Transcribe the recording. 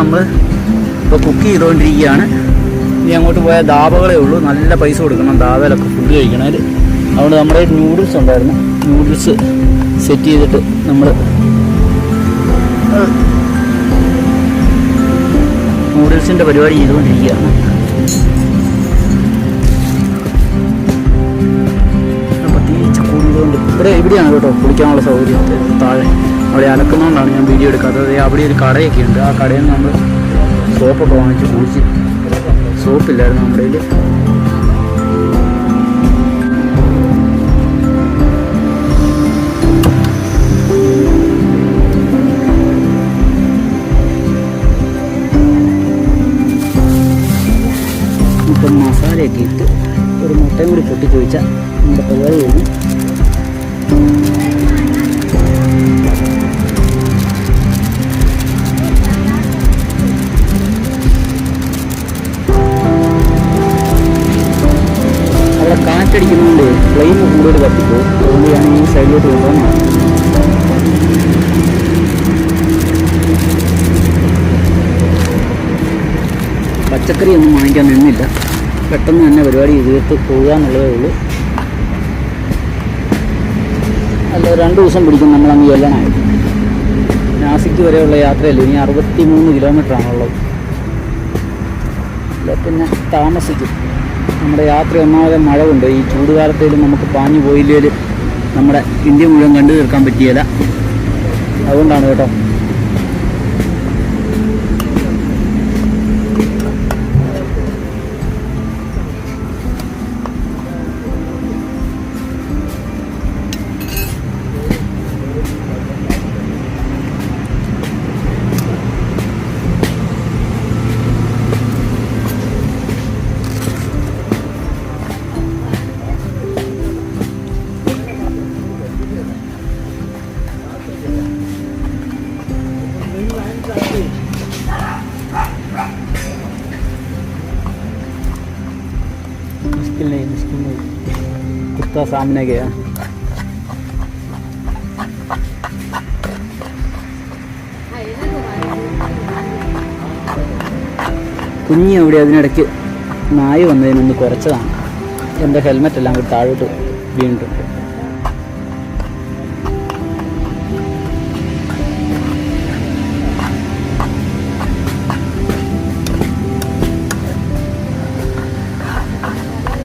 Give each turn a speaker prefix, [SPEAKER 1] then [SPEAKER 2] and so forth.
[SPEAKER 1] നമ്മൾ ഇപ്പോൾ കുക്ക് ചെയ്തുകൊണ്ടിരിക്കുകയാണ്. ഇനി അങ്ങോട്ട് പോയാൽ ധാബകളേ ഉള്ളൂ, നല്ല പൈസ കൊടുക്കണം ധാബയിലൊക്കെ ഫുഡ് കഴിക്കണേൽ. അതുകൊണ്ട് നമ്മുടെ നൂഡിൽസ് ഉണ്ടായിരുന്നു, നൂഡിൽസ് സെറ്റ് ചെയ്തിട്ട് നമ്മൾ നൂഡിൽസിൻ്റെ പരിപാടി ചെയ്തുകൊണ്ടിരിക്കുകയാണ്. പ്രത്യേകിച്ച് കൂടുതലുണ്ട് ഇവിടെയാണ് കേട്ടോ കുളിക്കാനുള്ള സൗകര്യം. താഴെ അവിടെ അലക്കുന്നതുകൊണ്ടാണ് ഞാൻ വീഡിയോ എടുക്കാത്തത്. അവിടെ ഒരു കടയൊക്കെ ഉണ്ട്, ആ കടയിൽ നിന്ന് നമ്മൾ സോപ്പൊക്കെ വാങ്ങിച്ച് കുളിച്ച്. സോപ്പില്ലായിരുന്നു നമ്മുടെ കയ്യിൽ. ഇപ്പം മസാലയൊക്കെ ഇട്ട് ഒരു മുട്ടയും കൂടി പൊട്ടിച്ച് വെച്ചാൽ നമ്മുടെ പരിപാടി കഴിഞ്ഞു. അവിടെ കാറ്റടിക്കുന്നതുകൊണ്ട് ഫ്ലെയിം കൂടുതൽ കത്തിപ്പോകും. അതുകൊണ്ട് ഞാൻ ഈ സൈഡിലോട്ട് കൊണ്ടുവന്നു. പച്ചക്കറി ഒന്നും വാങ്ങിക്കാൻ നിന്നില്ല, പെട്ടെന്ന് തന്നെ പരിപാടി തീർത്ത് പോകുക എന്നുള്ളതേ ഉള്ളൂ. അല്ല 2 ദിവസം പിടിക്കും നമ്മളങ്ങ് ചെല്ലണം. നാസിക്ക് വരെയുള്ള യാത്രയല്ലേ, ഇനി 63 കിലോമീറ്ററാണുള്ളത്. അല്ല പിന്നെ താമസിക്കും. നമ്മുടെ യാത്ര ഒന്നാമതെ മഴ കൊണ്ട് ഈ ചൂടുകാലത്തേലും നമുക്ക് പാഞ്ഞു പോയില്ലേൽ നമ്മുടെ ഇന്ത്യ മുഴുവൻ കണ്ടു തീർക്കാൻ പറ്റിയില്ല. അതുകൊണ്ടാണ് കേട്ടോ. मुश्किल नहीं कुत्ता सामने गया. കുഞ്ഞി അവിടെ അതിനിടയ്ക്ക് നായ വന്നതിനൊന്ന് കുറച്ചതാണ്. എൻ്റെ ഹെൽമെറ്റ് എല്ലാം കൂടി താഴോട്ട് വീണിട്ടുണ്ട്.